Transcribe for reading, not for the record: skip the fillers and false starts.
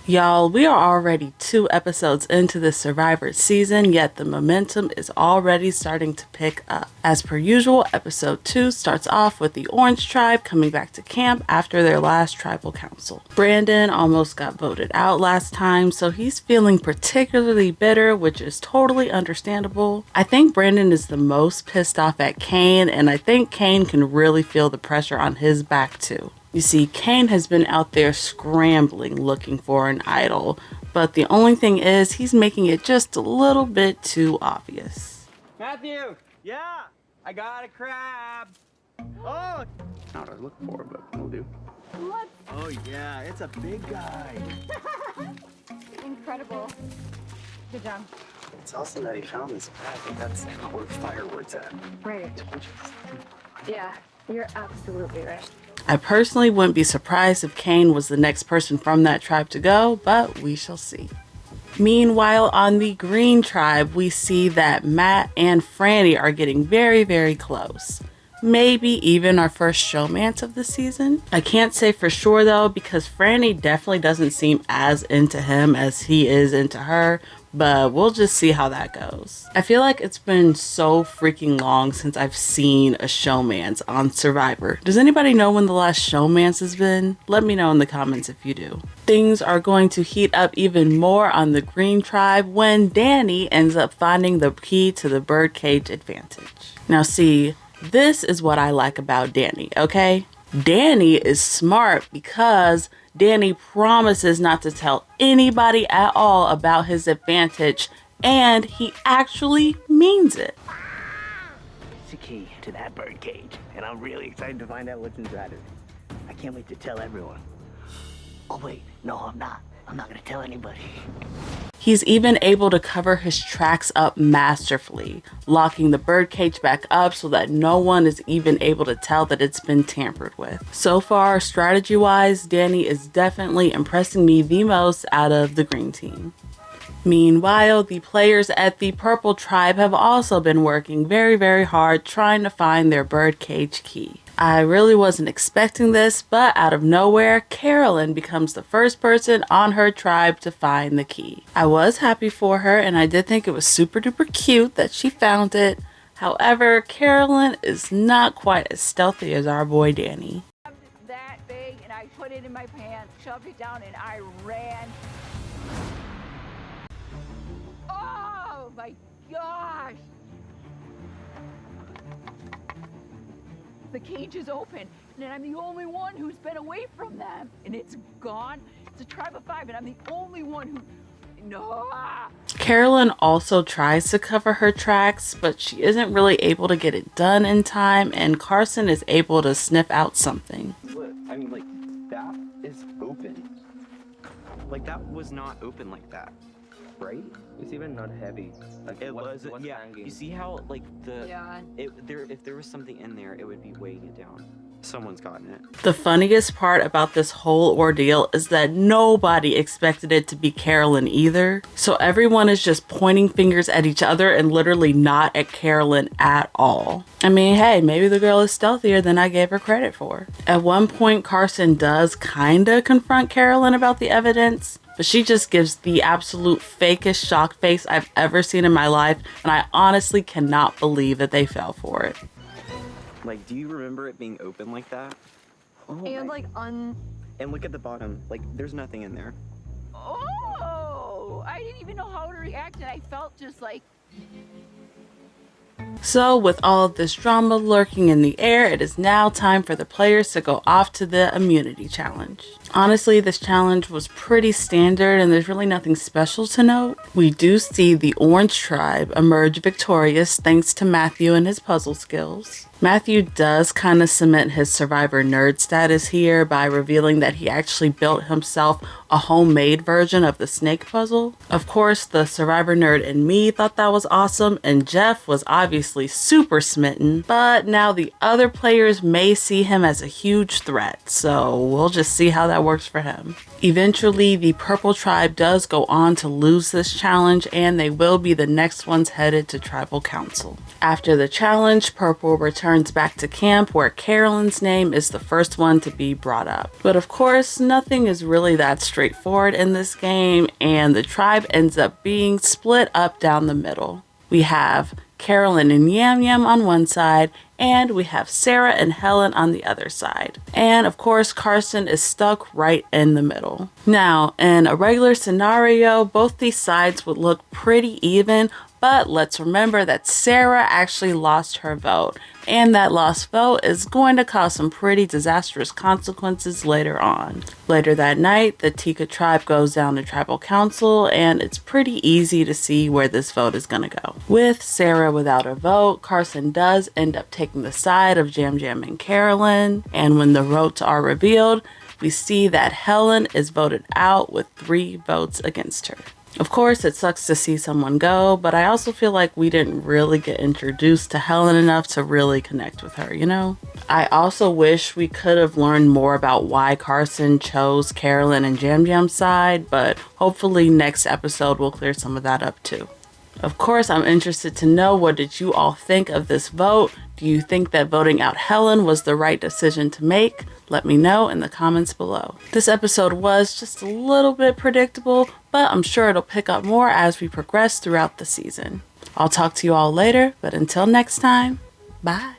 Y'all, we are already 2 episodes into this Survivor season, yet the momentum is already starting to pick up. As per usual, episode 2 starts off with the Orange Tribe coming back to camp after their last tribal council. Brandon almost got voted out last time, so he's feeling particularly bitter, which is totally understandable. I think Brandon is the most pissed off at Kane, and I think Kane can really feel the pressure on his back too. You see, Kane has been out there scrambling looking for an idol, but the only thing is he's making it just a little bit too obvious. Matthew! Yeah! I got a crab! Oh! Not what I was looking for, but will do. What? Oh yeah, it's a big guy. Incredible. Good job. It's awesome that he found this. I think that's not where fireworks at. Right. Yeah, you're absolutely right. I personally wouldn't be surprised if Kane was the next person from that tribe to go, but we shall see. Meanwhile, on the Green Tribe, we see that Matt and Frannie are getting very, very close. Maybe even our first showmance of the season. I can't say for sure though, because Frannie definitely doesn't seem as into him as he is into her, but we'll just see how that goes. I feel like it's been so freaking long since I've seen a showmance on Survivor. Does anybody know when the last showmance has been? Let me know in the comments if you do. Things are going to heat up even more on the Green Tribe when Danny ends up finding the key to the Birdcage Advantage. Now see, this is what I like about Danny, okay? Danny is smart because Danny promises not to tell anybody at all about his advantage, and he actually means it. It's the key to that birdcage, and I'm really excited to find out what's inside of it. I can't wait to tell everyone. Oh wait, no, I'm not. I'm not gonna tell anybody. He's even able to cover his tracks up masterfully, locking the birdcage back up so that no one is even able to tell that it's been tampered with. So far, strategy-wise, Danny is definitely impressing me the most out of the green team. Meanwhile, the players at the Purple Tribe have also been working very, very hard trying to find their birdcage key. I really wasn't expecting this, but out of nowhere, Carolyn becomes the first person on her tribe to find the key. I was happy for her, and I did think it was super duper cute that she found it. However, Carolyn is not quite as stealthy as our boy Danny. That big, and I put it in my pants, shoved it down, and I ran. Oh my gosh! The cage is open, and I'm the only one who's been away from them, and it's gone. It's a tribe of 5, and I'm the only one who... No. Carolyn also tries to cover her tracks, but she isn't really able to get it done in time, and Carson is able to sniff out something. Look, I mean, like, that is open. Like, that was not open like that, right? It's even not heavy. Like It was, yeah. hanging. You see how, like, Yeah. if there was something in there, it would be weighing it down. Someone's gotten it. The funniest part about this whole ordeal is that nobody expected it to be Carolyn either. So everyone is just pointing fingers at each other and literally not at Carolyn at all. I mean, hey, maybe the girl is stealthier than I gave her credit for. At one point, Carson does kinda confront Carolyn about the evidence, but she just gives the absolute fakest shock face I've ever seen in my life, and I honestly cannot believe that they fell for it. Like, do you remember it being open like that? Oh, And like and look at the bottom. Like, there's nothing in there. Oh! I didn't even know how to react, and I felt just like... So with all of this drama lurking in the air, it is now time for the players to go off to the immunity challenge. Honestly, this challenge was pretty standard and there's really nothing special to note. We do see the Orange Tribe emerge victorious thanks to Matthew and his puzzle skills. Matthew does kind of cement his Survivor nerd status here by revealing that he actually built himself a homemade version of the snake puzzle. Of course, the Survivor nerd in me thought that was awesome, and Jeff was obviously super smitten, but now the other players may see him as a huge threat, so we'll just see how that that works for him. Eventually, the Purple Tribe does go on to lose this challenge, and they will be the next ones headed to Tribal Council. After the challenge, Purple returns back to camp where Carolyn's name is the first one to be brought up. But of course, nothing is really that straightforward in this game, and the tribe ends up being split up down the middle. We have Carolyn and Yam Yam on one side, and we have Sarah and Helen on the other side. And of course, Carson is stuck right in the middle. Now, in a regular scenario, both these sides would look pretty even, but let's remember that Sarah actually lost her vote, and that lost vote is going to cause some pretty disastrous consequences later on. Later that night, the Tika tribe goes down to Tribal Council, and it's pretty easy to see where this vote is going to go. With Sarah without a vote, Carson does end up taking the side of Jam Jam and Carolyn, and when the votes are revealed, we see that Helen is voted out with 3 votes against her. Of course, it sucks to see someone go, but I also feel like we didn't really get introduced to Helen enough to really connect with her, you know? I also wish we could have learned more about why Carson chose Carolyn and Jam Jam's side, but hopefully next episode will clear some of that up too. Of course, I'm interested to know, what did you all think of this vote? Do you think that voting out Helen was the right decision to make? Let me know in the comments below. This episode was just a little bit predictable, but I'm sure it'll pick up more as we progress throughout the season. I'll talk to you all later, but until next time, bye.